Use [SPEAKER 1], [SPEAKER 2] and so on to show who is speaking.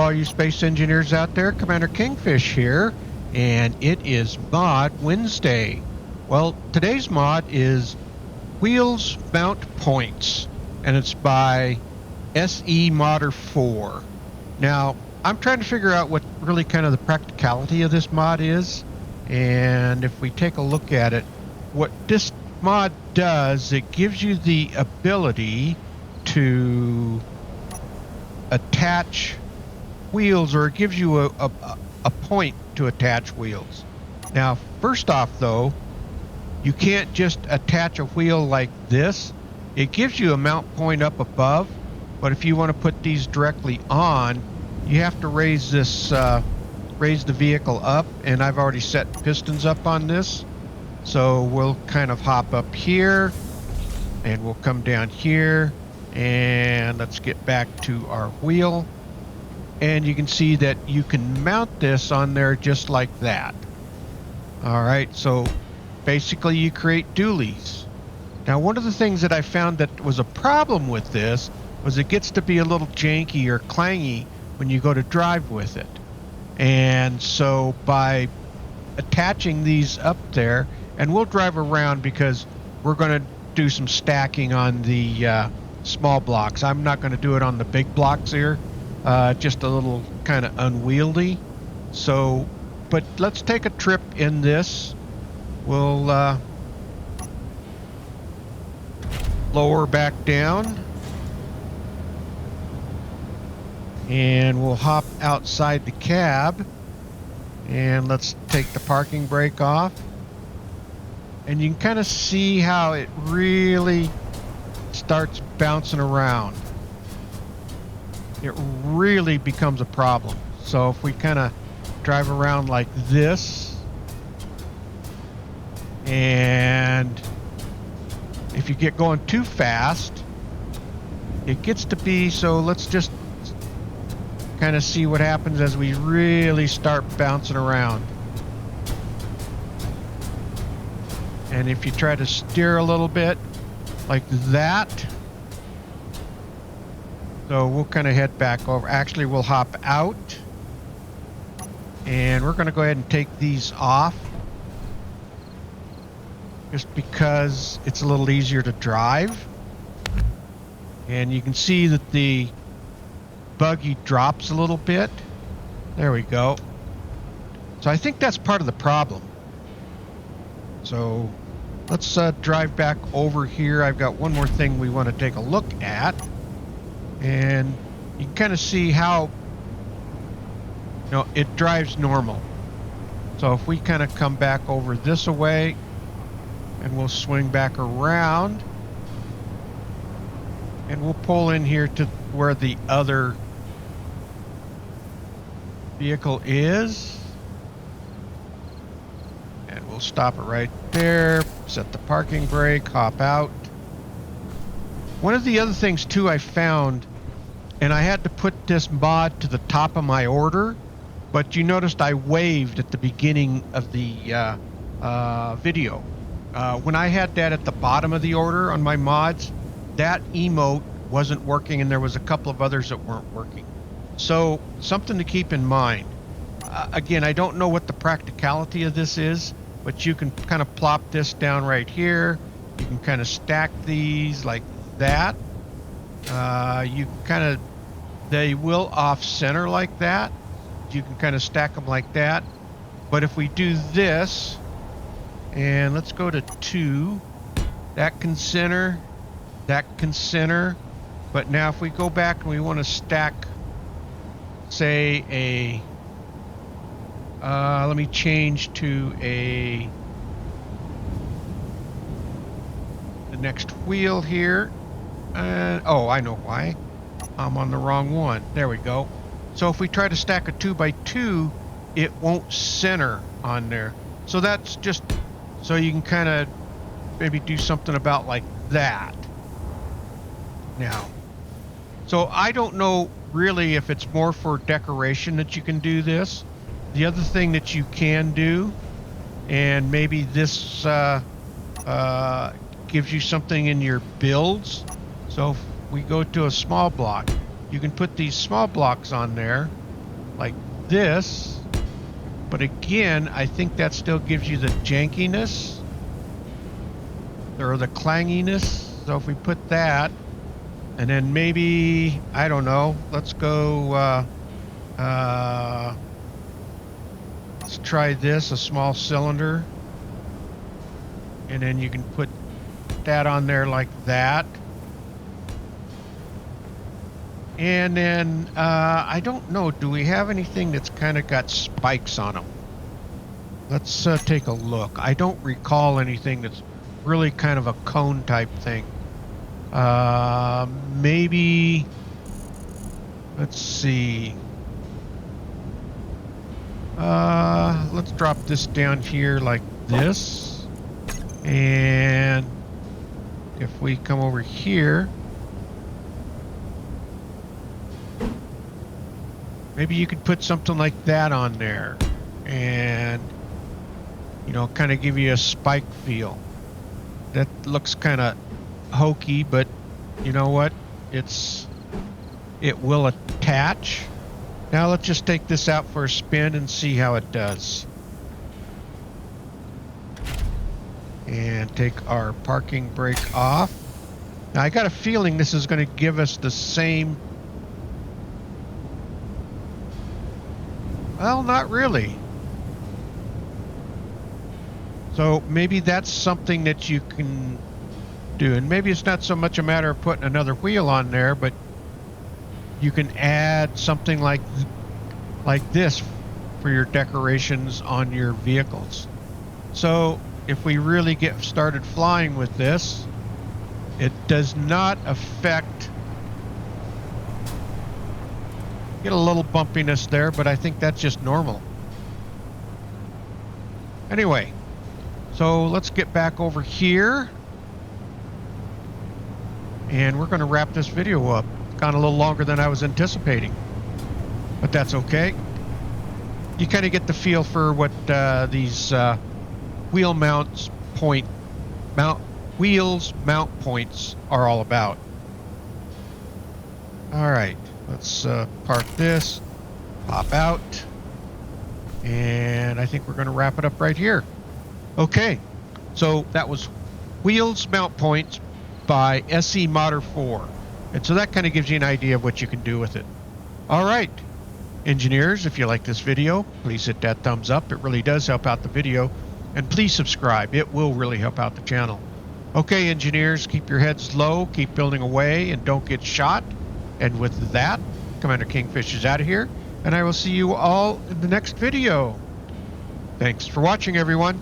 [SPEAKER 1] all you space engineers out there, Commander Kingfish here, and it is Mod Wednesday. Well, today's mod is Wheels Mount Points, and it's by SE Modder 4. Now, I'm trying to figure out what really kind of the practicality of this mod is, and if we take a look at it, what this mod does, it gives you the ability to attach wheels, or it gives you a point to attach wheels. Now, first off though, you can't just attach a wheel like this. It gives you a mount point up above, but if you want to put these directly on, you have to raise this raise the vehicle up, and I've already set pistons up on this, so we'll kind of hop up here and we'll come down here, and let's get back to our wheel. And you can see that you can mount this on there just like that. Alright, so basically you create dualies. Now, one of the things that I found that was a problem with this was it gets to be a little janky or clangy when you go to drive with it. And so by attaching these up there, and we'll drive around because we're going to do some stacking on the small blocks. I'm not going to do it on the big blocks here. Just a little kind of unwieldy. So, but let's take a trip in this. We'll lower back down, and we'll hop outside the cab, and let's take the parking brake off. And you can kind of see how it really starts bouncing around. It really becomes a problem. So if we kind of drive around like this, and if you get going too fast, it gets to be, so let's just kind of see what happens as we really start bouncing around. And if you try to steer a little bit like that, so we'll kind of head back over. Actually, we'll hop out, and we're going to go ahead and take these off just because it's a little easier to drive. And you can see that the buggy drops a little bit. There we go. So I think that's part of the problem. So let's drive back over here. I've got one more thing we want to take a look at. And you can kind of see how, you know, it drives normal. So if we kind of come back over this way, and we'll swing back around, and we'll pull in here to where the other vehicle is, and we'll stop it right there, set the parking brake, hop out. One of the other things too I found, and I had to put this mod to the top of my order, but you noticed I waved at the beginning of the video. When I had that at the bottom of the order on my mods, that emote wasn't working, and there was a couple of others that weren't working. So something to keep in mind. Again, I don't know what the practicality of this is, but you can kind of plop this down right here. You can kind of stack these like that. You can kind of, they will off center like that. You can kind of stack them like that. But if we do this, and let's go to 2, that can center, that can center. But now if we go back and we want to stack, say a, let me change to the next wheel here. Oh, I know why. I'm on the wrong one. There we go. So if we try to stack a 2x2, it won't center on there. So that's just so you can kind of maybe do something about like that. Now, so I don't know really if it's more for decoration that you can do this. The other thing that you can do, and maybe this gives you something in your builds. So if we go to a small block, you can put these small blocks on there, like this. But again, I think that still gives you the jankiness or the clanginess. So if we put that, and then maybe, I don't know, let's go, let's try this, a small cylinder. And then you can put that on there like that. And then, I don't know, do we have anything that's kind of got spikes on them? Let's take a look. I don't recall anything that's really kind of a cone type thing. Maybe, let's see. Let's drop this down here like this. And if we come over here, maybe you could put something like that on there and, you know, kind of give you a spike feel. That looks kind of hokey, but you know what? It will attach. Now let's just take this out for a spin and see how it does. And take our parking brake off. Now I got a feeling this is going to give us the same. Well, not really. So maybe that's something that you can do. And maybe it's not so much a matter of putting another wheel on there, but you can add something like this for your decorations on your vehicles. So if we really get started flying with this, it does not affect. Get a little bumpiness there, but I think that's just normal. Anyway, so let's get back over here. And we're going to wrap this video up. It's gone a little longer than I was anticipating, but that's okay. You kind of get the feel for what these wheel mount points are all about. All right, let's park this, pop out, and I think we're going to wrap it up right here. Okay, so that was wheels mount points by SE Modder 4. And so that kind of gives you an idea of what you can do with it. All right, engineers, if you like this video, please hit that thumbs up. It really does help out the video. And please subscribe. It will really help out the channel. Okay, engineers, keep your heads low, keep building away, and don't get shot. And with that, Commander Kingfish is out of here, and I will see you all in the next video. Thanks for watching, everyone.